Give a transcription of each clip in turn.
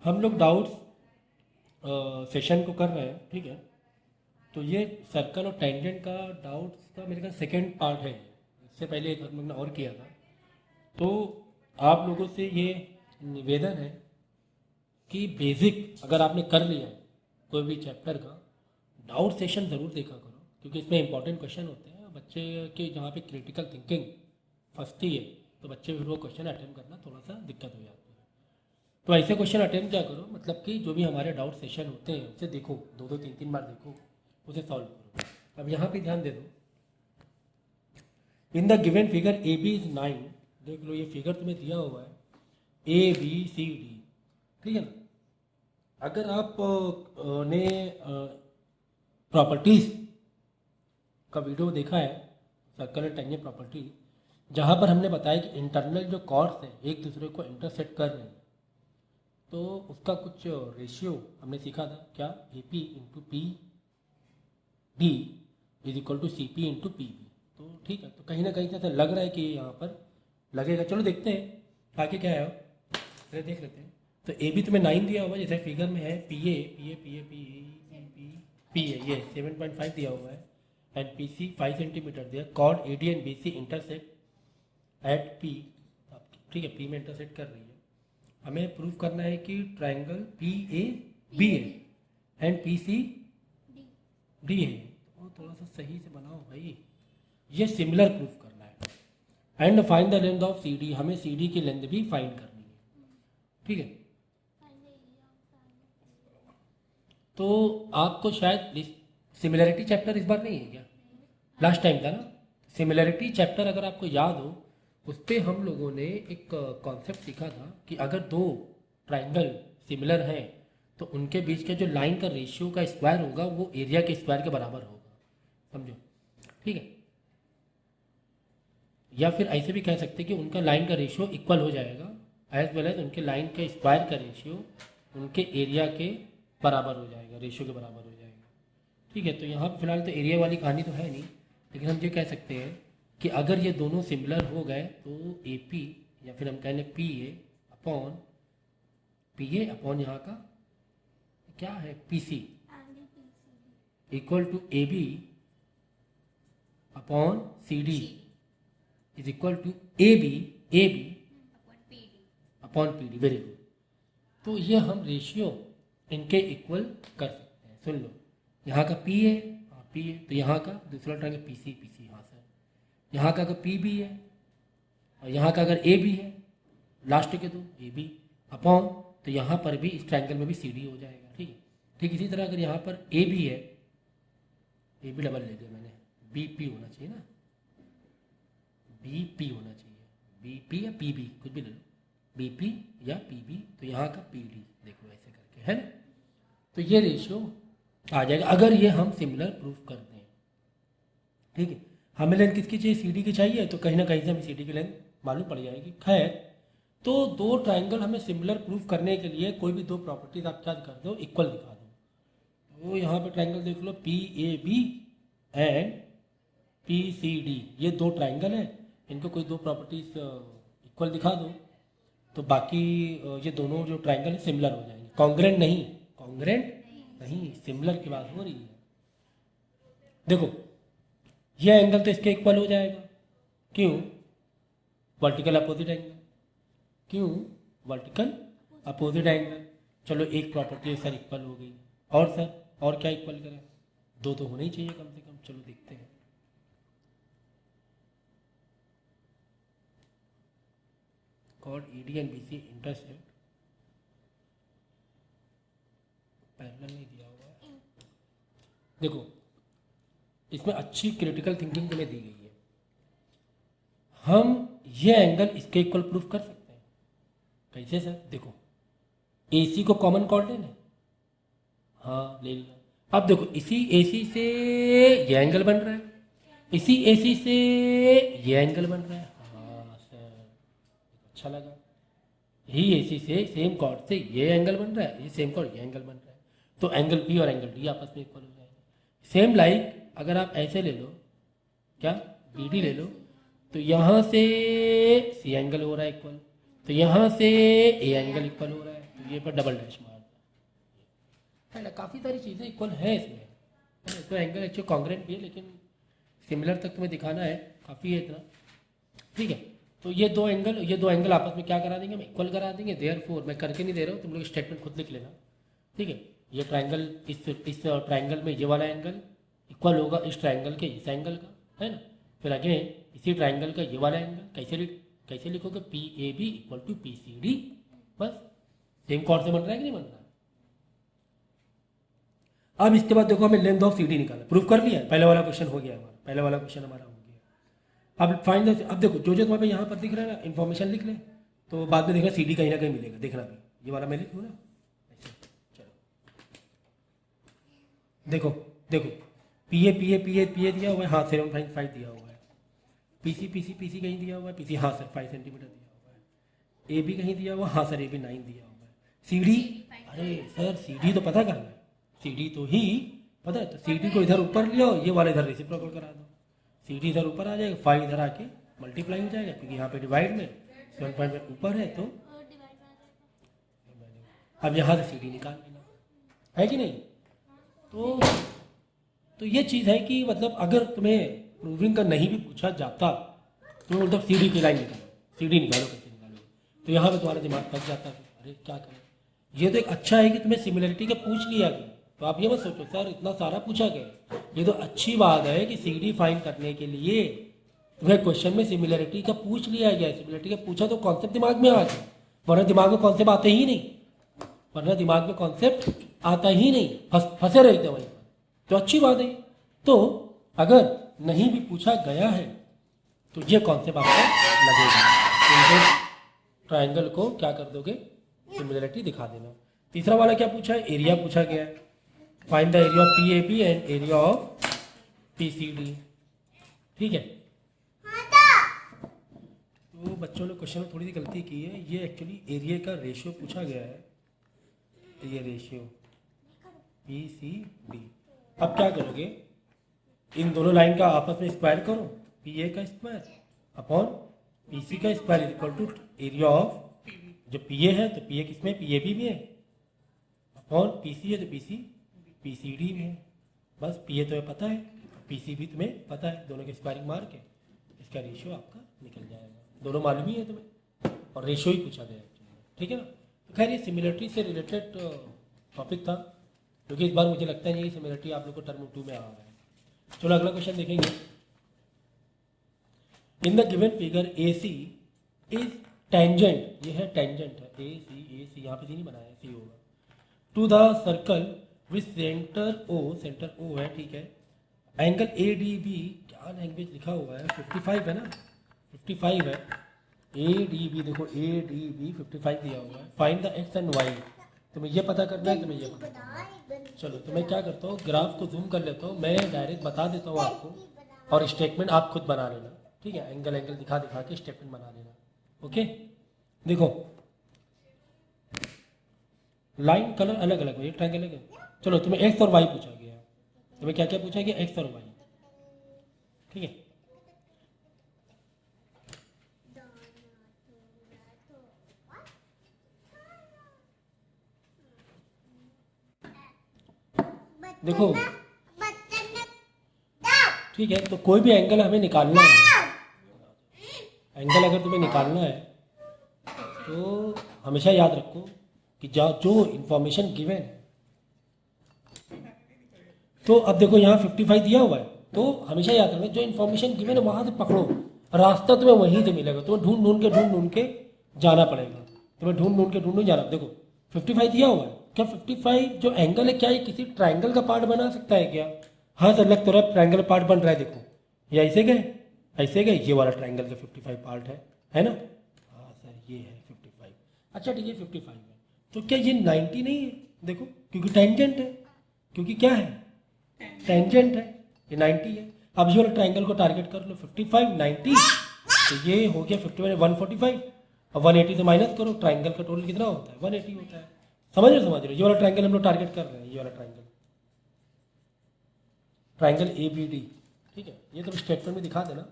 हम लोग doubts session को कर रहे हैं, ठीक है। तो ये सर्कल और टेंजेंट का डाउट्स का मेरे ख्याल सेकेंड पार्ट है। इससे पहले एक हम लोग ने और किया था। तो आप लोगों से ये निवेदन है कि बेसिक अगर आपने कर लिया है कोई भी चैप्टर का, डाउट सेशन ज़रूर देखा करो, क्योंकि इसमें इंपॉर्टेंट क्वेश्चन होते हैं बच्चे के, जहाँ पे क्रिटिकल थिंकिंग फंसती है तो बच्चे फिर वो क्वेश्चन अटेम्प्ट करना थोड़ा सा दिक्कत हो जाती है। तो ऐसे क्वेश्चन अटेम्प्ट क्या करो, मतलब कि जो भी हमारे डाउट सेशन होते हैं उसे देखो, दो दो तीन तीन बार देखो, उसे सॉल्व करो। अब यहाँ पे ध्यान दे दो, in the given figure A B is 9, देख लो ये फिगर तुम्हें दिया हुआ है ए बी सी डी, ठीक है ना। अगर आप ने प्रॉपर्टीज का वीडियो देखा है, सर्कल एंड टेंजेंट प्रॉपर्टी, जहाँ पर हमने बताया कि इंटरनल जो कॉर्ड्स हैं एक दूसरे को इंटरसेक्ट कर रहे हैं, तो उसका कुछ रेशियो हमने सीखा था क्या, A P into P D is equal to C P into P B. तो ठीक है, तो कहीं ना कहीं से लग रहा है कि यहाँ पर लगेगा। चलो देखते हैं आगे क्या है, अरे देख लेते हैं। तो ए बी तुम्हें 9 दिया हुआ, जैसे फिगर में है, P A P A P A P P P A ये 7.5 दिया हुआ है, एंड पी सी 5 सेंटीमीटर दिया। Chord A D and B C intersect at P, ठीक है, पी में इंटरसेक्ट कर रही है। हमें प्रूफ करना है कि ट्राइंगल पी ए बी है एंड पी सी डी है। तो थोड़ा सा सही से बनाओ भाई, ये सिमिलर प्रूफ करना है। And find the length of C D, हमें सी डी की लेंथ भी फाइंड करनी है, ठीक है। तो आपको शायद सिमिलरिटी चैप्टर इस बार नहीं है क्या, लास्ट टाइम था ना। सिमिलरिटी चैप्टर अगर आपको याद हो, उस पर हम लोगों ने एक कॉन्सेप्ट सीखा था कि अगर दो ट्राइंगल सिमिलर हैं तो उनके बीच के जो लाइन का रेशियो का स्क्वायर होगा वो एरिया के स्क्वायर के बराबर होगा, समझो, ठीक है। या फिर ऐसे भी कह सकते हैं कि उनका लाइन का रेशियो इक्वल हो जाएगा, एज वेल एज उनके लाइन के स्क्वायर का रेशियो उनके एरिया के बराबर हो जाएगा, रेशियो के बराबर हो जाएगा, ठीक है। तो यहाँ पर फिलहाल तो एरिया वाली कहानी तो है नहीं, लेकिन हम ये कह सकते हैं कि अगर ये दोनों सिमिलर हो गए तो ए पी, या फिर हम कह लें पी ए अपॉन यहाँ का क्या है P C equal to A B upon C D is equal to A B upon P D. Very good. तो ये हम रेशियो इनके इक्वल कर सकते हैं। सुन लो, यहाँ का पी है, पी है, तो यहाँ का दूसरा ट्रायंगल पी सी यहाँ से, यहाँ का अगर पी बी है और यहाँ का अगर ए बी है, लास्ट के दो ए बी अपॉन, तो यहाँ पर भी इस ट्रायंगल में भी सी डी हो जाएगा, ठीक है। ठीक इसी तरह अगर यहाँ पर ए बी है, ए बी डबल ले दिया मैंने, बी पी होना चाहिए ना, बी पी होना चाहिए, बी पी या पी बी कुछ भी ले लो, बी पी या पी बी, तो यहाँ का पी डी देख लो ऐसे करके, है ना। तो ये रेशियो आ जाएगा अगर ये हम सिमिलर प्रूफ करते हैं, ठीक है। हमें लेंथ किसकी चाहिए, सी डी की चाहिए, तो कहीं ना कहीं से हमें सी डी की लेंथ मालूम पड़ जाएगी। खैर, तो दो ट्राइंगल हमें सिमिलर प्रूफ करने के लिए कोई भी दो प्रॉपर्टीज आप क्या दिखा दो, इक्वल दिखा दो। तो यहाँ पे ट्राइंगल देख लो, P A B and P C D, ये दो ट्राइंगल हैं, इनको कोई दो प्रॉपर्टीज इक्वल दिखा दो, तो बाकी ये दोनों जो ट्राइंगल है सिमिलर हो जाएंगे। कॉन्ग्रेंट नहीं, सिमिलर की बात हो रही है। देखो ये एंगल तो इसके इक्वल हो जाएगा, क्यों, वर्टिकल अपोजिट एंगल, क्यों वर्टिकल अपोजिट एंगल। चलो एक प्रॉपर्टी सर इक्वल हो गई, और सर और क्या इक्वल करें, दो तो होना ही चाहिए कम से कम। चलो देखते हैं, chord A D and B C intersect, parallel नहीं दिया हुआ है, देखो इसमें अच्छी क्रिटिकल थिंकिंग तुम्हें दी गई है। हम ये एंगल इसके इक्वल प्रूफ कर सकते हैं, कैसे सर, देखो ए सी को कॉमन कॉर्ड लेना, हाँ ले लिया। अब देखो इसी ए सी से ये एंगल बन रहा है, इसी ए सी से ये एंगल बन रहा है, हाँ सर अच्छा लगा। यही ए सी से सेम कॉर्ड से ये एंगल बन रहा है, ये सेम कॉर्ड ये एंगल बन रहा है, तो एंगल बी और एंगल डी आपस में इक्वल हो जाएगा। सेम लाइक अगर आप ऐसे ले लो, क्या बी डी ले लो, तो यहाँ से सी एंगल हो रहा है इक्वल, तो यहाँ से ए एंगल इक्वल हो रहा है, तो ये पर डबल डैश मार दो, है ना। काफ़ी सारी चीज़ें इक्वल हैं इसमें, है ना। तो एंगल एक्चुअली कॉन्ग्रेंट भी है, लेकिन सिमिलर तक तुम्हें दिखाना है, काफ़ी है इतना, ठीक है। तो ये दो एंगल आपस में क्या करा देंगे, हम इक्वल करा देंगे। देयरफॉर मैं करके नहीं दे रहा हूँ, तुम लोग स्टेटमेंट खुद लिख लेना, ठीक है। ये ट्राइंगल, इस ट्राइंगल में ये वाला एंगल इक्वल होगा इस ट्राइंगल के इस एंगल का, है ना। फिर अगेन इसी ट्राइंगल का ये वाला एंगल कैसे लिखोगे, P A B equal to P C D, बस। सेम कॉर्ड से बन रहा है कि नहीं बन रहा है। अब इसके बाद देखो हमें लेंथ ऑफ सी डी निकालना, प्रूफ कर लिया, पहले वाला क्वेश्चन हो गया हमारा, पहले वाला क्वेश्चन हमारा हो गया। अब फाइंड अब देखो जो जो तुम्हारे यहाँ पर दिख रहा है ना, इन्फॉर्मेशन लिख ले, तो बाद में देखना सी डी कहीं ना कहीं मिलेगा, देखना भी, ये वाला मैं लिखूँ ना ऐसे, चलो देखो देखो पी ए दिया हुआ है, हाँ 7.5 दिया हुआ है। पी सी कहीं दिया हुआ है, पी सी हाँ सर 5 सेंटीमीटर दिया हुआ है। ए बी कहीं दिया हुआ, हाँ सर ए बी 9 दिया हुआ है। सी डी, अरे सर सी डी तो पता करना है, सी डी तो ही पता है, तो सी डी को इधर ऊपर लियो, ये वाला इधर रेसिप्रोकल करा दो, सी डी इधर ऊपर आ जाएगा, 5 इधर आके मल्टीप्लाई हो जाएगा, क्योंकि यहाँ पे डिवाइड में 7 ऊपर है, तो अब यहाँ से सी डी निकाल लेना, है कि नहीं। तो ये चीज़ है कि मतलब अगर तुम्हें प्रूविंग का नहीं भी पूछा जाता तो मतलब सी डी की लाइन निकालो, सी डी निकालो, कैसे निकालोगे, तो यहाँ पे तुम्हारा दिमाग फंस जाता है, अरे क्या करें। ये तो एक अच्छा है कि तुम्हें सिमिलरिटी का पूछ लिया गया, तो आप ये मत सोचो सर इतना सारा पूछा गया, ये तो अच्छी बात है कि सी डी फाइंड करने के लिए तुम्हें क्वेश्चन में सिमिलरिटी का पूछ लिया गया। सिमिलरिटी का पूछा तो कॉन्सेप्ट दिमाग में आ गया, वरना दिमाग में कॉन्सेप्ट आते ही नहीं, वरना दिमाग में कॉन्सेप्ट आता ही नहीं, फंसे रहते वहीं पर, तो अच्छी बात है। तो अगर नहीं भी पूछा गया है तो ये कॉन्सेप्ट आपको लगेगा, तो ट्राइंगल को क्या कर दोगे, सिमिलरिटी दिखा देना। तीसरा वाला क्या पूछा है, एरिया पूछा गया है, find the area of P A B and area of P C D, ठीक है। तो बच्चों ने क्वेश्चन में थोड़ी सी गलती की है, ये एक्चुअली एरिया का रेशियो पूछा गया है, ये रेशियो पी सी डी। अब क्या करोगे, इन दोनों लाइन का आपस में स्क्वायर करो, पी ए का स्क्वायर अपॉन पी सी का square equal to area of, जो पी ए है तो पी ए किसमें, पी ए बी में है, अपॉन पी सी है तो पी सी डी में है। बस पी ए तुम्हें पता है, पी सी भी तुम्हें पता है, दोनों के स्क्वायरिंग मार के इसका रेशियो आपका निकल जाएगा, दोनों मालूम ही है तुम्हें, और रेशियो ही पूछा गया है, ठीक है ना। तो खैर ये सिमिलरिटी से रिलेटेड टॉपिक था, क्योंकि इस बार मुझे लगता है ये सिमिलरिटी आप लोग को टर्म 2 में आ रहा है। चलो अगला क्वेश्चन देखेंगे। In the given figure A C is tangent, ये है टेंजेंट है, ए सी यहाँ पे सी नहीं बनाया है, सी होगा, to the circle with centre O है, ठीक है। एंगल ए डी बी, क्या लैंग्वेज लिखा हुआ है, 55 है ना, 55 है, ए डी बी, देखो ए डी बी 55 दिया हुआ है। Find the x and y, तुम्हें ये पता करना है, तुम्हें ये पता करना है। चलो तो मैं क्या करता हूँ, ग्राफ को जूम कर लेता हूँ, मैं डायरेक्ट बता देता हूँ आपको, और स्टेटमेंट आप खुद बना लेना, ठीक है। एंगल दिखा के स्टेटमेंट बना लेना, ओके। देखो लाइन कलर अलग अलग है, ट्रायंगल है। चलो तुम्हें एक्स और वाई पूछा गया, तुम्हें क्या क्या पूछा गया, एक्स और वाई, ठीक है। देखो ठीक है, तो कोई भी एंगल हमें निकालना है, एंगल अगर तुम्हें निकालना है तो हमेशा याद रखो कि जो इंफॉर्मेशन गिवन है, तो अब देखो यहाँ 55 दिया हुआ है, तो हमेशा याद रखना जो इन्फॉर्मेशन गिवन है वहाँ से पकड़ो, रास्ता तुम्हें वहीं से मिलेगा, तुम्हें ढूंढ के जाना पड़ेगा, तुम्हें ढूंढ जाना। देखो 55 दिया हुआ है, क्या 55 जो एंगल है क्या ये किसी ट्राइंगल का पार्ट बना सकता है क्या? हाँ सर लग तो रहा है ट्राइंगल पार्ट बन रहा है, देखो ये ऐसे गए ये वाला ट्राइंगल का 55 पार्ट है ना। हाँ सर ये है 55, अच्छा ठीक है 55 है, तो क्या ये 90 नहीं है? देखो क्योंकि टेंजेंट है, क्योंकि क्या है टेंजेंट है, ये 90 है। अब ये वाला ट्राइंगल को टारगेट कर लो 55 90, तो ये हो गया 55 145, और 180 से माइनस करो, ट्राइंगल का टोटल कितना होता है 180 होता है। समझ रहे हो, ये वाला ट्राइंगल हम लोग टारगेट कर रहे हैं, ये वाला ट्राइंगल ए बी डी, ठीक है। ये तो स्टेटमेंट में दिखा देना,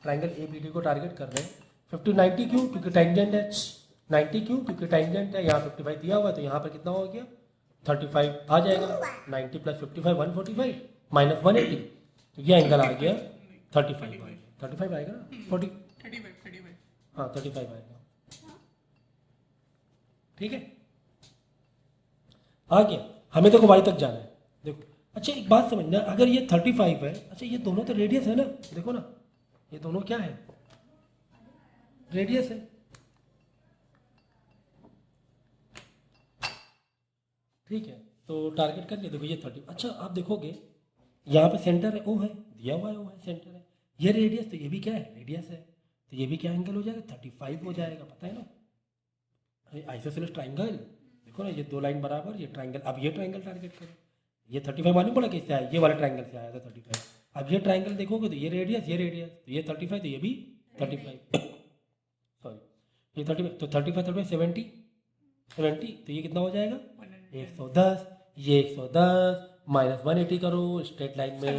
ट्राइंगल ए बी डी को टारगेट कर रहे हैं 50 90 क्यों? क्योंकि टेंजेंट है, 90 क्यों, क्योंकि टेंजेंट है, यहाँ 55 दिया हुआ है, तो यहाँ पर कितना हो गया 35 आ जाएगा। 90 प्लस 55 145 माइनस 180, तो ये एंगल आ गया 35 आ गया। 35 आएगा ना, 40 35 हाँ 35 आएगा। ठीक है, आ गया। हमें देखो y तक जाना है। देखो अच्छा एक बात समझना, अगर ये 35 है, अच्छा ये दोनों तो रेडियस है ना, देखो ना ये दोनों क्या है, रेडियस है। ठीक है, तो टारगेट कर लिया। देखो ये 30, अच्छा आप देखोगे यहाँ पे सेंटर है, ओ है दिया हुआ है, ओ है सेंटर है, ये रेडियस, तो ये भी क्या है रेडियस है, तो ये भी क्या एंगल हो जाएगा 35 हो जाएगा, पता है ना। अरे आइसोसेलेस ट्राइंगल, देखो ना ये दो लाइन बराबर, ये ट्राइंगल, अब ये ट्राइंगल टारगेट करो। ये 35 मालूम पड़ा किससे आया, ये वाला ट्राइंगल से आया था 35। अब ये ट्राइंगल देखोगे तो ये रेडियस, तो ये 35, तो ये भी 35 सॉरी ये 35, तो 35 70 70, तो ये कितना हो जाएगा 110। ये 110 माइनस 180 करो स्ट्रेट लाइन में,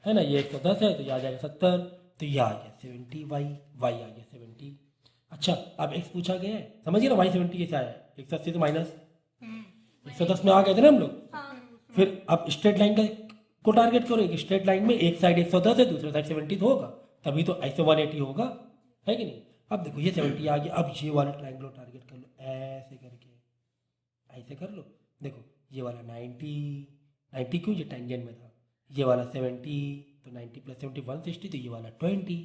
है ना, ये 110 है तो ये आ जाएगा 70, तो ये आ गया 70 वाई आ गया 70। अच्छा अब x पूछा गया है, समझिए ना, y 70 कैसे आया, 180 तो माइनस 110 में आ गए थे ना हम लोग। फिर अब स्ट्रेट लाइन का को टारगेट करो, एक स्ट्रेट लाइन में एक साइड 110 है, दूसरे साइड 70 तो होगा, तभी तो ऐसे 180 होगा, है कि नहीं। अब देखो ये 70 आ गया, अब ये वाला ट्राइंगल टारगेट कर लो, ऐसे करके ऐसे कर लो। देखो ये वाला 90 क्यों, ये टेंजेंट में था, ये वाला 70, तो 90 प्लस 70 160, तो ये वाला 20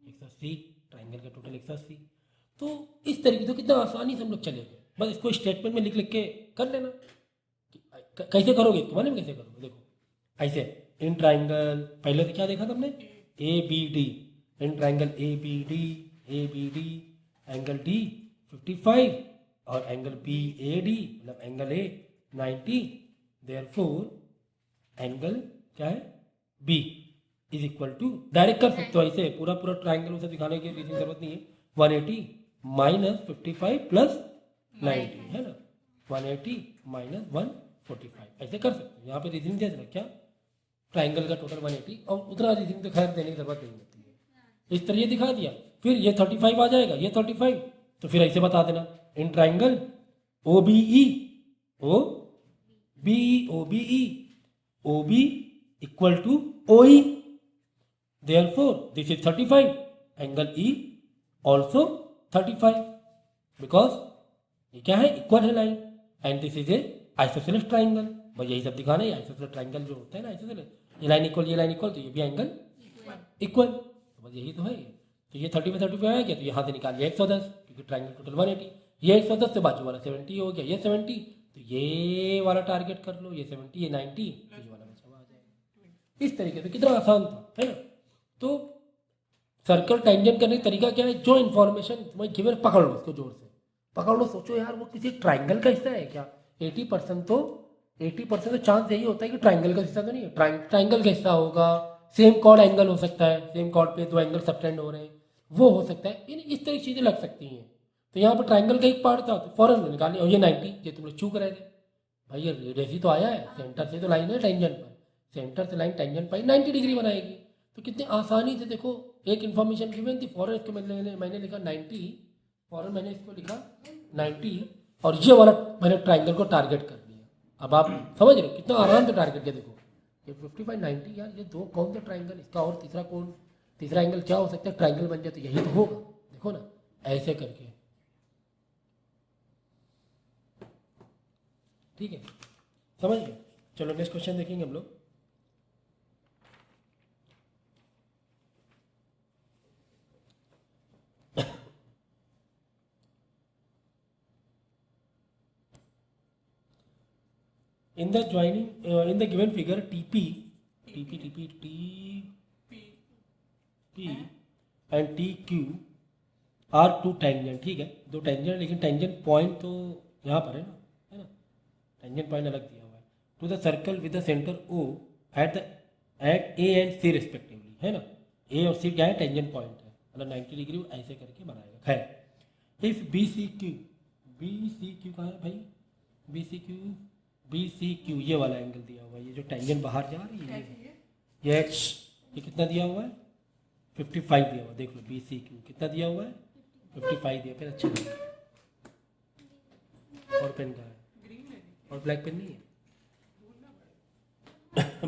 180, ट्राइंगल का टोटल 180। तो इस तरीके से कितना आसानी से हम लोग चले गए, बस इसको स्टेटमेंट में लिख लिख के कर लेना। कैसे करोगे इसको मालूम, कैसे करोगे, देखो ऐसे इन ट्राइंगल, पहले तो क्या देखा था हमने A B D, in triangle A B D angle D 55 और एंगल बी ए डी मतलब एंगल ए 90, देयरफॉर एंगल क्या है B is equal to, direct कर सकते हो ऐसे, पूरा ट्राइंगल उसे दिखाने की जरूरत नहीं है, 180 माइनस 55 प्लस 90, है ना, 180 माइनस 145 ऐसे कर सकते हो। यहाँ पे रीजनिंग दे क्या, ट्राइंगल का टोटल 180, और उतना रीजनिंग तो खैर देने की जरूरत नहीं होती है। इस तरह ये दिखा दिया, फिर ये 35 आ जाएगा, ये 35, तो फिर ऐसे बता देना in triangle O B E O B equal to O E, therefore this is 35, angle E also 35, because ये क्या है इक्वल है line, and this is a isosceles triangle. बस यही सब दिखाना है, आइसोसेलेस ट्राइंगल जो होता है ना आइसोसेलेस, ये लाइन इक्वल तो ये भी एंगल इक्वल, तो बस यही तो है। तो ये 30 में 35 आ गया, तो यहाँ से निकाल लिया 110, क्योंकि ट्राइंगल टोटल 180, ये 110 से बाजू वाला 70 हो गया, ये 70, तो ये वाला टारगेट कर लो, ये 70 ये 90, तो ये वाला बचा हुआ आ जाएगा। इस तरीके से कितना आसान था, है ना। तो सर्कल टेंजेंट करने का तरीका क्या है, जो इन्फॉर्मेशन तुम्हें गिवन पकड़ लो, उसको जोर से पकड़ लो, सोचो यार वो किसी ट्राइंगल का हिस्सा है क्या, 80% तो चांस यही होता है कि ट्राइंगल का हिस्सा तो नहीं है, ट्राइंगल का हिस्सा होगा, सेम कॉर्ड एंगल हो सकता है, सेम कॉर्ड पे दो एंगल सबटेंड हो रहे हैं, वो हो सकता है, इस तरह की चीज़ें लग सकती हैं। तो यहाँ पर ट्राइंगल का एक पार्ट था, तो फॉरन निकाल लिया, और ये 90 ये तुम लोग चूक रहे थे भाई, ये रेडियस ही तो आया है, सेंटर से तो लाइन है टेंजेंट पर, सेंटर से लाइन टेंजेंट पर 90 डिग्री बनाएगी। तो कितने आसानी से देखो, एक इन्फॉर्मेशन गिवन थी फॉरन, इसको मैंने लिखा 90, फॉरन मैंने इसको लिखा 90, और ये वाला मैंने ट्राइंगल को टारगेट कर लिया। अब आप समझ रहे हो कितना आराम से टारगेट किया, देखो ये 55 90 यार, ये दो कौन सा ट्राइंगल, इसका और तीसरा एंगल क्या हो सकता है, ट्राइंगल बन जाए तो यही तो होगा, देखो ना ऐसे करके। ठीक है, समझ गए। चलो नेक्स्ट क्वेश्चन देखेंगे हम लोग। in the joining in the given figure TP and TQ are two tangent, ठीक है, दो टेंजेंट, लेकिन टेंजेंट पॉइंट तो यहाँ पर है ना, टेंजेंट पॉइंट अलग दिया हुआ है, to the circle with the centre O at A and C respectively, है ना, A और C क्या है टेंजेंट पॉइंट है, मतलब 90 डिग्री ऐसे करके बनाएगा। खैर इफ BCQ कहाँ है भाई, BCQ ये वाला एंगल दिया हुआ है, ये जो टेंजेंट बाहर जा रही है, ये H ये कितना दिया हुआ है 55 दिया हुआ है, देख लो BCQ कितना दिया हुआ है 55 दिया, फिर अच्छे और पेन का है, और ब्लैक पेन नहीं है।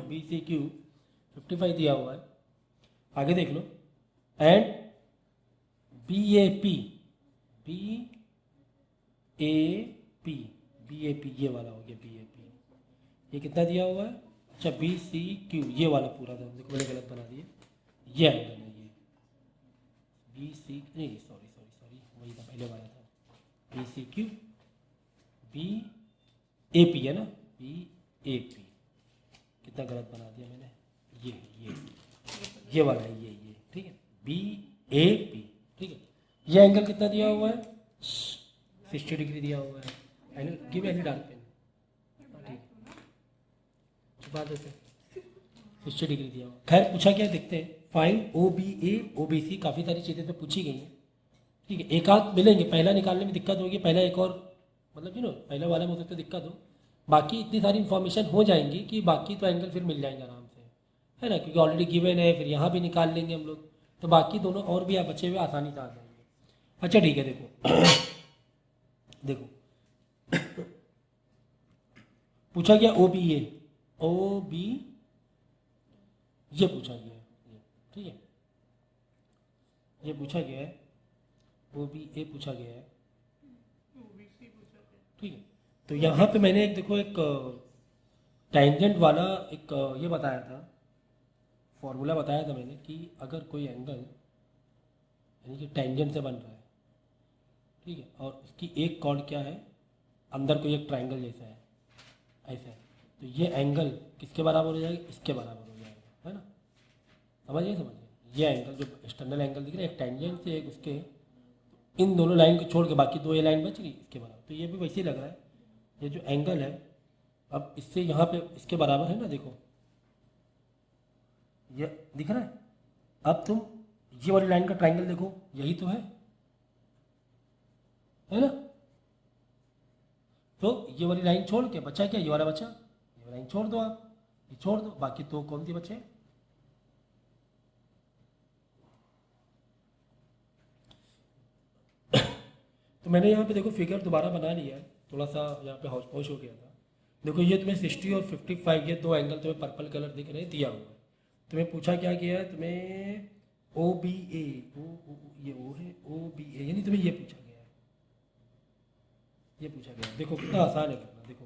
BCQ 55 दिया हुआ है, आगे देख लो। एंड BAP ये वाला हो गया BAP, ये कितना दिया हुआ है? अच्छा BCQ ये वाला पूरा था, देखो मैंने गलत बना दिया, ये एंगल है ये BC, नहीं सॉरी वही था पहले वाला था, BCQ BAP है ना, BAP कितना गलत बना दिया मैंने, ये वाला है, ये ठीक है, BAP ठीक है। ये एंगल कितना दिया हुआ है? 60 डिग्री दिया हुआ है। Angle give any dark pen, ठीक छुपा देते, 60 डिग्री दिया हुआ। खैर पूछा क्या देखते हैं, फाइंड OBA OBC, काफ़ी सारी चीज़ें तो पूछी गई हैं, ठीक है। एक आध मिलेंगे, पहला निकालने में दिक्कत होगी, पहला एक और मतलब पहले वाले में हो सकता है दिक्कत हो, बाकी इतनी सारी इन्फॉर्मेशन हो जाएंगी कि बाकी तो एंगल फिर मिल जाएंगे आराम से, है ना, क्योंकि ऑलरेडी गिवन है, फिर यहाँ भी निकाल लेंगे हम लोग, तो बाकी दोनों और भी बचे हुए आसानी से आ जाएंगे। अच्छा ठीक है, देखो पूछा गया OBA ये पूछा गया है, ठीक है, ये पूछा गया है, OBA पूछा गया है, ठीक है। तो यहाँ पे मैंने एक देखो एक टेंजेंट वाला एक ये बताया था, फॉर्मूला बताया था मैंने कि अगर कोई एंगल यानी कि टेंजेंट से बन रहा है, ठीक है, और उसकी एक कॉर्ड क्या है, अंदर कोई एक ट्राइंगल जैसा है ऐसा, तो ये एंगल किसके बराबर हो जाएगा? इसके बराबर हो जाएगा, है ना, समझिए ये एंगल जो एक्सटर्नल एंगल दिख रहा है, एक टेंजेंट से एक उसके, इन दोनों लाइन को छोड़ के बाकी दो ये लाइन बच गई इसके बराबर, तो ये भी वैसे ही लग रहा है, ये जो एंगल है अब इससे यहाँ पे इसके बराबर है ना, देखो ये दिख रहा है। अब तुम ये वाली लाइन का ट्राइंगल देखो, यही तो है ना, तो ये वाली लाइन छोड़ के बचा क्या, ये वाला बचा, ये वाली लाइन छोड़ दो, आप ये छोड़ दो, बाकी तो कौन सी बचे? तो मैंने यहाँ पे देखो फिगर दोबारा बना लिया है, थोड़ा सा यहाँ पे हौश पौश हो गया था। देखो ये तुम्हें 60 और 55 ये दो एंगल तुम्हें पर्पल कलर दिख रहे दिया हुआ है। तुम्हें पूछा क्या गया है, तुम्हें OBA ये O है, OBA यानी तुम्हें ये पूछा गया है, ये पूछा गया है। देखो कितना आसान है करना, देखो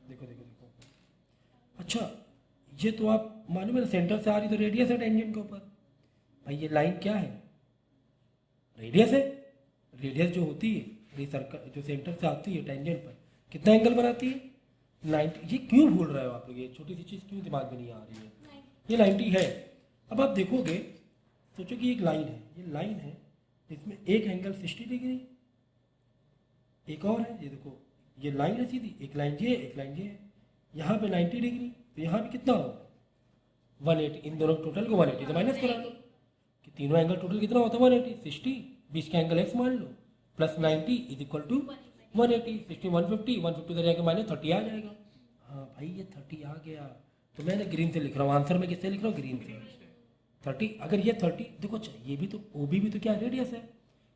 देखो देखो देखो। अच्छा ये तो आप मालूम है सेंटर से आ रही तो रेडियस है टेंजेंट के ऊपर, भाई ये लाइन क्या है? रेडियस है। रेडियस जो होती है ये सर्कल जो सेंटर से आती है टेंजेंट पर कितना एंगल बनाती है? 90। ये क्यों भूल रहे हो आप लोग, ये छोटी सी चीज़ क्यों दिमाग में नहीं आ रही है? ये 90 है। अब आप देखोगे, सोचो कि एक लाइन है, ये लाइन है, इसमें एक एंगल 60 डिग्री, एक और है, ये देखो ये लाइन है सीधी, एक लाइन ये एक लाइन ये, यहाँ पे 90 डिग्री, तो यहाँ पे कितना होगा 180। इन दोनों टोटल को 180 से माइनस करा दो कि तीनों एंगल टोटल कितना होता है 180। 60 बीच का एंगल x मान लो प्लस 90 इज इक्वल टू 180। 60 150 150 इधर जाकर माइनस 30 आ जाएगा। हाँ भाई ये 30 आ गया, तो मैंने ग्रीन से लिख रहा हूँ, आंसर में किससे लिख रहा हूँ? ग्रीन से। 30 अगर ये 30 देखो, अच्छा ये भी तो OB भी तो क्या रेडियस है,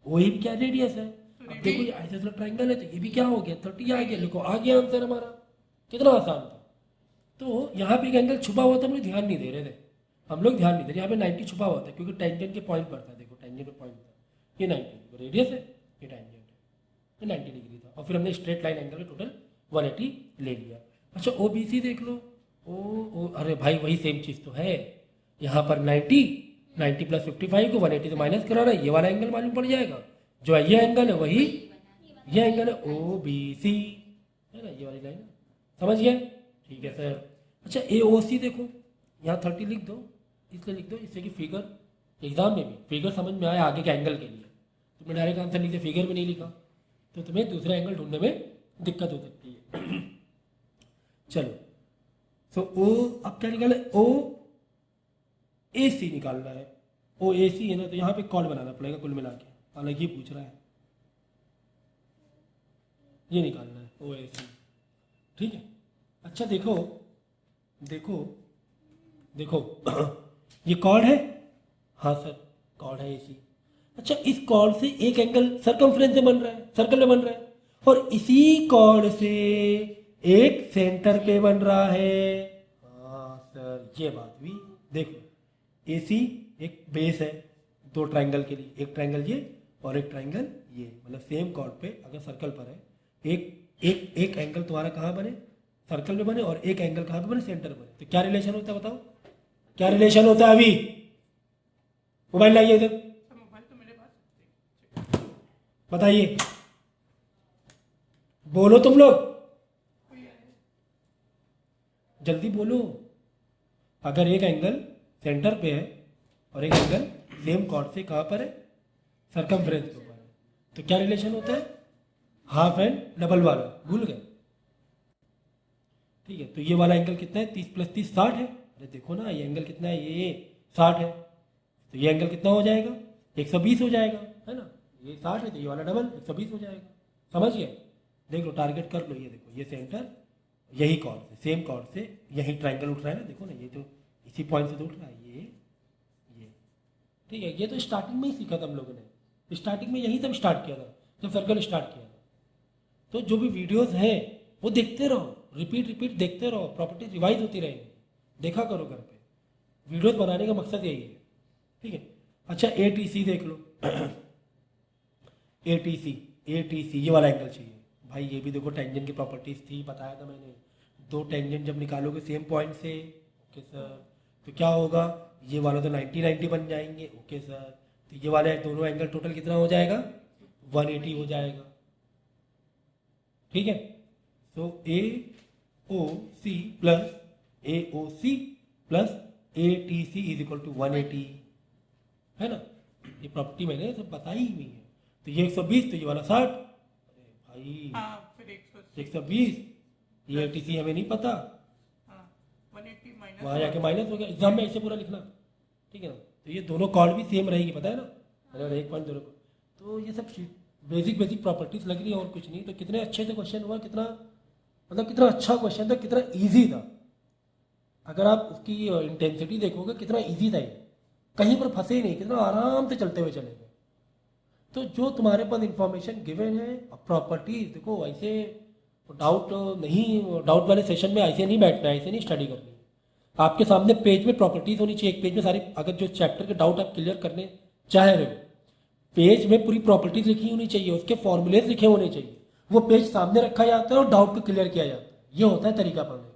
OA भी क्या रेडियस है। अब देखो ये आइसोसेलेस ट्रायंगल है तो ये भी क्या हो गया 30 आ गया, लिखो आ गया आंसर हमारा। कितना आसान था। तो यहाँ पे एक एंगल छुपा हुआ था, हम लोग ध्यान नहीं दे रहे थे, हम लोग ध्यान नहीं दे रहे। यहाँ पे 90 छुपा हुआ था क्योंकि टेंजेंट के पॉइंट पर था, देखो टेंजेंट पे पॉइंट था, ये 90 रेडियस है, ये टेंजेंट है, ये 90 डिग्री था, और फिर हमने स्ट्रेट लाइन एंगल में टोटल 180 ले लिया। अच्छा OBC देख लो, ओ अरे भाई वही सेम चीज़ तो है, यहाँ पर 90 प्लस 55 को 180 से माइनस कराना, ये वाला एंगल मालूम पड़ जाएगा, जो ये एंगल है वही ये एंगल है OBC, है ना, ये वाली लाइन है, समझ गए? ठीक है सर। अच्छा AOC देखो, यहाँ 30 लिख दो, इसलिए लिख दो इससे कि फिगर एग्जाम में भी फिगर समझ में आए आगे के एंगल के लिए। तुमने डायरेक्ट आंसर लिख दिया, फिगर में नहीं लिखा, तो तुम्हें दूसरा एंगल ढूंढने में दिक्कत हो सकती है। चलो तो अब क्या निकाला? OAC निकालना है। OAC है ना, तो यहाँ पे कॉर्ड बनाना पड़ेगा कुल मिला के, अलग ही पूछ रहा है, ये निकालना है OAC, ठीक है। अच्छा देखो देखो देखो ये कॉर्ड है, हाँ सर कॉर्ड है AC। अच्छा इस कॉर्ड से एक एंगल सर्कमफ्रेंस से बन रहा है, सर्कल में बन रहा है, और इसी कॉर्ड से एक सेंटर पे बन रहा है। हाँ सर, ये बात भी देखो, AC एक बेस है दो ट्रायंगल के लिए, एक ट्रायंगल ये और एक ट्रायंगल ये, मतलब सेम कॉर्ड पे अगर सर्कल पर है, एक एंगल तुम्हारा कहाँ बने, सर्कल में बने, और एक एंगल कहाँ पे बने, सेंटर बने, तो क्या रिलेशन होता है बताओ, क्या रिलेशन होता है? अभी मोबाइल लाइए इधर, बताइए, बोलो तुम लोग, जल्दी बोलो। अगर एक एंगल सेंटर पे है और एक एंगल सेम कॉर्ड से कहाँ पर है, सरकमफ्रेंस के ऊपर है, तो क्या रिलेशन होता है? हाफ एंड डबल वाला, भूल गए? ठीक है, तो ये वाला एंगल कितना है, 30 + 30 60 है। अरे देखो ना, ये एंगल कितना है, ये 60 है, तो ये एंगल कितना हो जाएगा, 120 हो जाएगा, है ना? ये 60 है तो ये वाला डबल 120 हो जाएगा। समझ गए? देख लो, टारगेट कर लो, ये देखो, ये सेंटर यही कॉर्ड से, सेम कॉर्ड से यही ट्रायंगल उठ रहा है ना, देखो ना, ये जो इसी पॉइंट से तो उठ रहा है, ये ठीक है। ये तो स्टार्टिंग में ही सीखा था हम लोगों ने, स्टार्टिंग में यही सब स्टार्ट किया था जब सर्कल स्टार्ट किया था। तो जो भी वीडियोस हैं वो देखते रहो, रिपीट देखते रहो, प्रॉपर्टीज रिवाइज होती रहेगी, देखा करो घर पे। वीडियोस बनाने का मकसद यही है, ठीक है। अच्छा, ATC देख लो। ATC ये वाला एंगल चाहिए भाई, ये भी देखो टेंजेंट की प्रॉपर्टीज थी, बताया था मैंने। दो टेंजेंट जब निकालोगे सेम पॉइंट से, ओके सर, तो क्या होगा, ये वाला तो 90 बन जाएंगे, ओके सर, तो ये वाले दोनों एंगल टोटल कितना हो जाएगा, 180 हो जाएगा, ठीक है। तो AOC प्लस ATC = 180, है ना? ये प्रॉपर्टी मैंने सब बताई हुई है। तो ये 120, तो ये वाला 60, अरे भाई फिर 120, ये ATC हमें नहीं पता, 180 माइनस, वहाँ जाके माइनस हो गया, एग्जाम में ऐसे पूरा लिखना, ठीक है ना? तो ये दोनों कॉर्ड भी सेम रहेगी, पता है ना, अगर एक पॉइंट दोनों को। तो ये सब बेसिक प्रॉपर्टीज लग रही है और कुछ नहीं। तो कितने अच्छे से क्वेश्चन हुआ, कितना मतलब कितना अच्छा क्वेश्चन था, कितना इजी था। अगर आप उसकी इंटेंसिटी देखोगे कितना इजी था ये, कहीं पर फंसे नहीं, कितना आराम से चलते हुए चले गए। तो जो तुम्हारे पास इंफॉर्मेशन गिवन है, प्रॉपर्टीज देखो, ऐसे डाउट वाले सेशन में ऐसे नहीं बैठना है, ऐसे नहीं स्टडी करनी है। आपके सामने पेज में प्रॉपर्टीज होनी चाहिए, एक पेज में सारे, अगर जो चैप्टर के डाउट आप क्लियर करने चाह रहे हो, पेज में पूरी प्रॉपर्टीज लिखी होनी चाहिए, उसके फॉर्मूलेज लिखे होने चाहिए, वो पेज सामने रखा जाता है और डाउट को क्लियर किया जाता है। ये होता है तरीका पढ़ने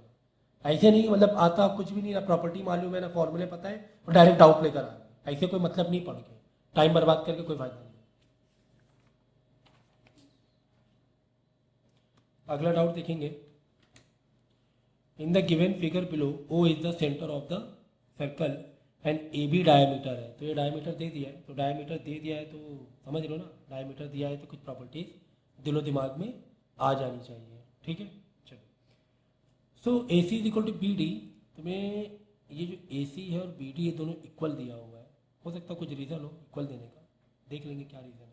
का। ऐसे नहीं मतलब आता कुछ भी नहीं, ना प्रॉपर्टी मालूम है ना फॉर्मूले पता है और डायरेक्ट डाउट लेकर आ गए, ऐसे कोई मतलब नहीं, पढ़ के टाइम बर्बाद करके कोई फायदा नहीं। अगला डाउट देखेंगे, in the given figure below O is the centre of the circle and AB diameter है। तो ये डायमीटर दे दिया है, तो डायमीटर दे दिया है तो समझ लो ना, डायमीटर दिया है तो कुछ प्रॉपर्टीज दिलो दिमाग में आ जानी चाहिए, ठीक है। चलो, सो AC = BD, तुम्हें ये जो AC है और BD ये दोनों इक्वल दिया हुआ है, हो सकता है कुछ रीज़न हो इक्वल देने का, देख लेंगे क्या रीज़न है,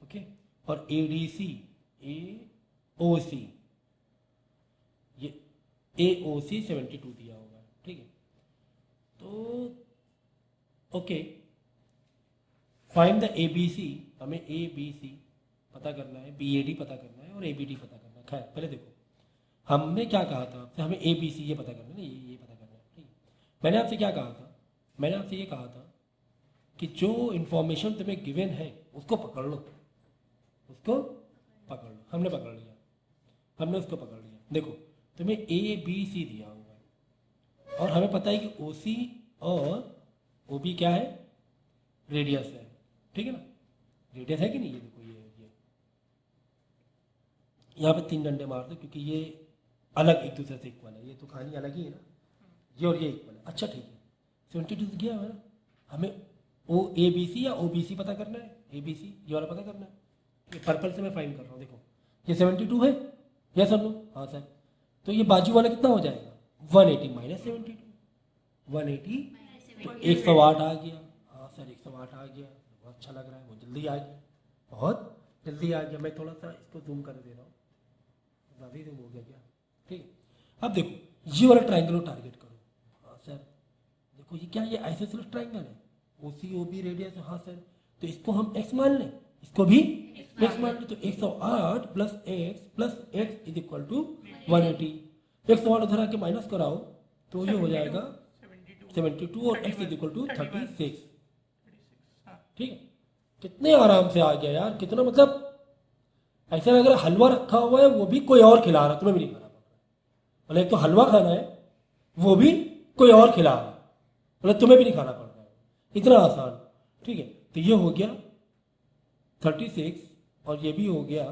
ओके। और ADC AOC, ये AOC 72 दिया हुआ है, ठीक है। तो ओके, फाइंड द ABC, हमें ABC पता करना है, BAD पता करना है और ABD पता करना है। खैर पहले देखो, हमने क्या कहा था आपसे, हमें ABC ये पता करना है, ये पता करना है, ठीक है। मैंने आपसे क्या कहा था, मैंने आपसे ये कहा था कि जो इन्फॉर्मेशन तुम्हें गिवन है उसको पकड़ लो, उसको पकड़ लो। हमने पकड़ लिया, हमने उसको पकड़ लिया। देखो, तुम्हें ABC दिया हुआ है और हमें पता है कि OC और OB क्या है, रेडियस है, ठीक है ना, रेडियस है कि नहीं, ये देखो, ये यहाँ पे 3 डंडे मार दो क्योंकि ये अलग एक दूसरे से इक्वल है, ये तो कहानी अलग ही है ना, ये और ये इक्वल है। अच्छा ठीक है, 72 गया है ना, हमें ABC या OBC पता करना है, ABC ये वाला पता करना है, ये पर्पल से मैं फाइंड कर रहा हूँ। देखो ये 72 है, यस सर नो, हाँ सर, तो ये बाजू वाला कितना हो जाएगा, 180 - 72, 180, तो 108 आ गया, हाँ सर 108 आ गया, बहुत अच्छा लग रहा है, बहुत जल्दी आ गया, बहुत जल्दी आ गया। मैं थोड़ा सा इसको जूम कर दे रहा हूँ, ज़्यादा ही जूम हो गया क्या, ठीक है। अब देखो ये वाला ट्राइंगल टारगेट करो, हाँ सर देखो ये क्या, ये आइसोसेलेस ट्राइंगल है, OC OB रेडियस, हाँ सर, तो इसको हम x मान लें, इसको भी x मान लो, तो 108 plus x is equal to 180। 108 उधर आके माइनस कराओ तो ये हो जाएगा 72 और x इज इक्वल टू 36। ठीक है, कितने आराम से आ गया यार, कितना मतलब ऐसा लग रहा है हलवा रखा हुआ है वो भी कोई और खिला रहा है, तुम्हें भी नहीं खाना पड़ रहा है। मतलब एक तो हलवा खाना है वो भी कोई और खिला रहा है, मतलब तुम्हें भी नहीं खाना पड़ रहा है, इतना आसान। ठीक है, तो ये हो गया 36 और ये भी हो गया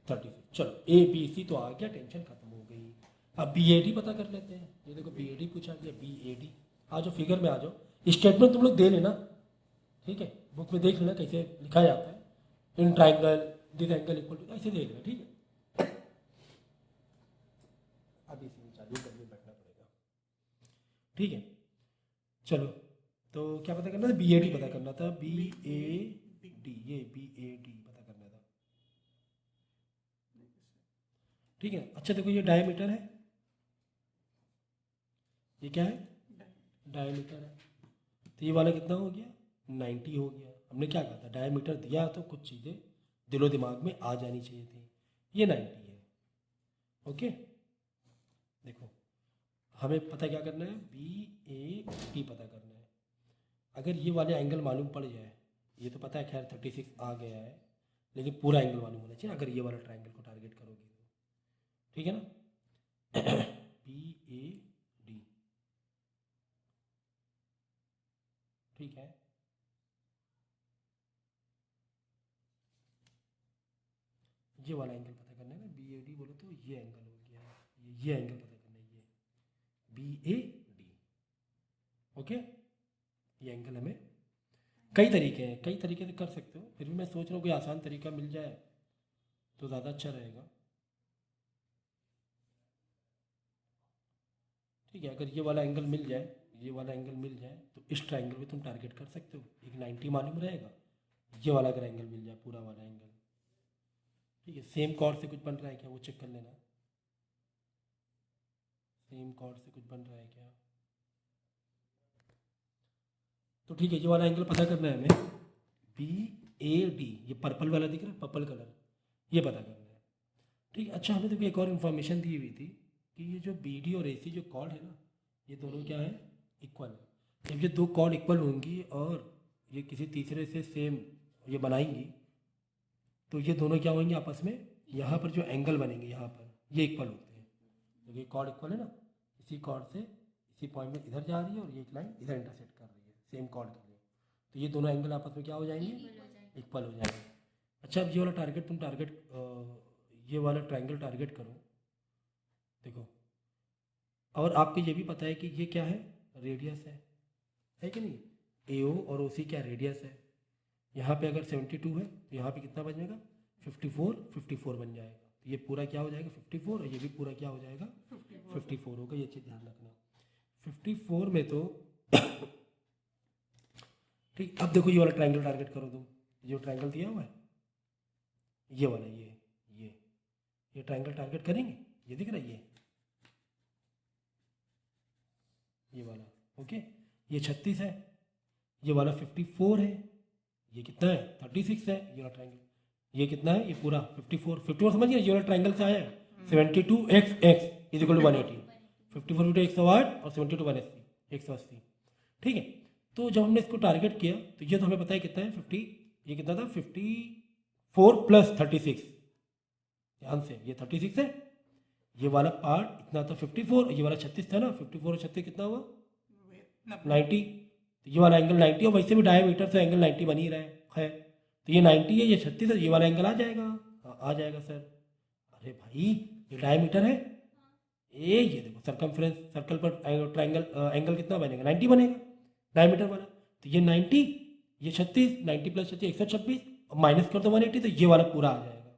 36। चलो ए बी सी तो आ गया, टेंशन खत्म हो गई। अब बी ए डी पता कर लेते हैं। ये देखो बी ए डी पूछा गया, बी ए डी। आ जाओ फिगर में आ जाओ, स्टेटमेंट तुम लोग दे लेना, ठीक है, बुक में देख लेना कैसे लिखा जाता है। In triangle this angle equal to, ऐसे देख लेना। ठीक है, अभी इसी चालू करके बैठना पड़ेगा। ठीक है, चलो तो क्या पता करना था, बी ए डी पता करना था, बी ए डी, ये बी ए डी पता करना था। ठीक है, अच्छा देखो ये डायमीटर है, ये क्या है, डायमीटर है। तो ये वाला कितना हो गया, 90 हो गया। हमने क्या कहा था, डायमीटर दिया तो कुछ चीज़ें दिलो दिमाग में आ जानी चाहिए थी। ये 90 है। ओके, देखो हमें पता क्या करना है, बी ए डी पता करना है। अगर ये वाले एंगल मालूम पड़ जाए, ये तो पता है खैर 36 आ गया है, लेकिन पूरा एंगल मालूम होना चाहिए अगर ये वाला ट्रायंगल को टारगेट करोगे तो। ठीक है ना, बी ए डी। ठीक है, ये वाला एंगल पता करना है ना, बी ए डी बोलो तो ये एंगल हो गया, ये एंगल पता करना है, ये बी ए डी। ओके, ये एंगल हमें कई तरीके हैं, कई तरीके से कर सकते हो, फिर भी मैं सोच रहा हूँ कोई आसान तरीका मिल जाए तो ज़्यादा अच्छा रहेगा। ठीक है, अगर ये वाला एंगल मिल जाए, ये वाला एंगल मिल जाए तो इस ट्रायंगल पे तुम टारगेट कर सकते हो, एक 90 मालूम रहेगा। ये वाला अगर एंगल मिल जाए, पूरा वाला एंगल, ठीक है, सेम कॉर्ड से कुछ बन रहा है क्या वो चेक कर लेना, सेम कॉर्ड से कुछ बन रहा है क्या। तो ठीक है, ये वाला एंगल पता करना है हमें, बी ए डी, ये पर्पल वाला दिख रहा है, पर्पल कलर, ये पता करना है। ठीक है, अच्छा हमें देखो एक और इन्फॉर्मेशन दी हुई थी कि ये जो बी डी और ए सी जो कॉर्ड है ना, ये दोनों क्या है, इक्वल है। जब ये दो कॉर्ड इक्वल होंगी और ये किसी तीसरे से सेम ये बनाएंगी तो ये दोनों क्या होंगे आपस में, यहाँ पर जो एंगल बनेंगे यहाँ पर ये इक्वल होते हैं। तो ये कॉर्ड इक्वल है ना, इसी कॉर्ड से इसी पॉइंट में इधर जा रही है और ये एक लाइन इधर इंटरसेक्ट कर रही है सेम कॉर्ड के लिए, तो ये दोनों एंगल आपस में क्या हो जाएंगे, इक्वल हो जाएंगे। अच्छा, अब ये वाला टारगेट तुम ये वाला ट्रायंगल टारगेट करो, देखो, और आपको ये भी पता है कि ये क्या है, रेडियस है कि नहीं, ए ओ और ओ सी क्या रेडियस है। यहाँ पे अगर 72 है तो यहाँ पे कितना बन जाएगा, 54 बन जाएगा। तो ये पूरा क्या हो जाएगा 54 और ये भी पूरा क्या हो जाएगा 54 होगा। ये चीज़ ध्यान रखना, 54 में तो ठीक। अब देखो ये वाला ट्रायंगल टारगेट करो तुम, ये ट्रायंगल दिया हुआ है ये वाला, ये ट्रायंगल टारगेट करेंगे, ये दिख रहा है ये वाला। ओके, ये 36 है, ये वाला 54 है, ये कितना है 36 है, ये वाला ट्रायंगल, ये कितना है, ये पूरा 54 समझ गए, ये वाला ट्रायंगल से आया है 72x इज इक्वल टू 180, 54 × 108 और 72 180। ठीक है, तो जब हमने इसको टारगेट किया तो ये तो हमें पता है कितना है 50, ये कितना था 54 + 36, ध्यान से ये 36 है, ये वाला पार्ट इतना था 54, ये वाला 36 था ना, 54 और 36 कितना हुआ 90। तो ये वाला एंगल 90 और वैसे भी डायमीटर से एंगल 90 बन ही रहा है, तो ये 90 है, ये 36 है, ये वाला एंगल आ जाएगा। हाँ आ जाएगा सर। अरे भाई ये डायमीटर है, ये देखो सरकमफ्रेंस सर्कल पर ट्रायंगल एंगल कितना बनेगा 90 बनेगा डायमीटर वाला। तो ये 90, ये 36, 90 + 36 126 और माइनस कर दो 180, तो ये वाला पूरा आ जाएगा,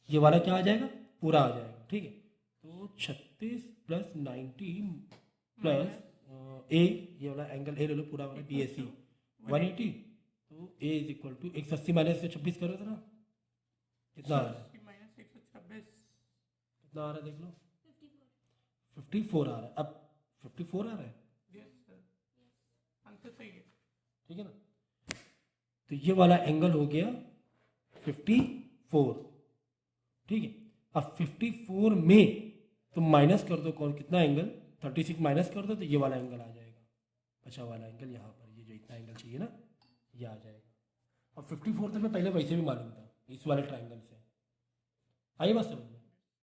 ये वाला क्या आ जाएगा पूरा आ जाएगा। ठीक है, तो 36 + 90 प्लस ए, ये वाला एंगल ए ले लो पूरा वाला बी ए सी 180, तो ए इज इक्वल टू 180 माइनस 126 करो तो ना कितना आ रहा है, कितना आ रहा है देख लो 54 आ रहा है। अब 54 आ रहा है, ठीक है ना। तो ये वाला एंगल हो गया 54, ठीक है। अब 54 में तुम माइनस कर दो कौन कितना एंगल, 36 माइनस कर दो तो ये वाला एंगल आ जाएगा, बचा वाला एंगल यहाँ पर, ये जो इतना एंगल चाहिए ना ये आ जाएगा। और 54 तो मैं पहले वैसे भी मालूम था इस वाले ट्राइंगल से, आई बात समझ में।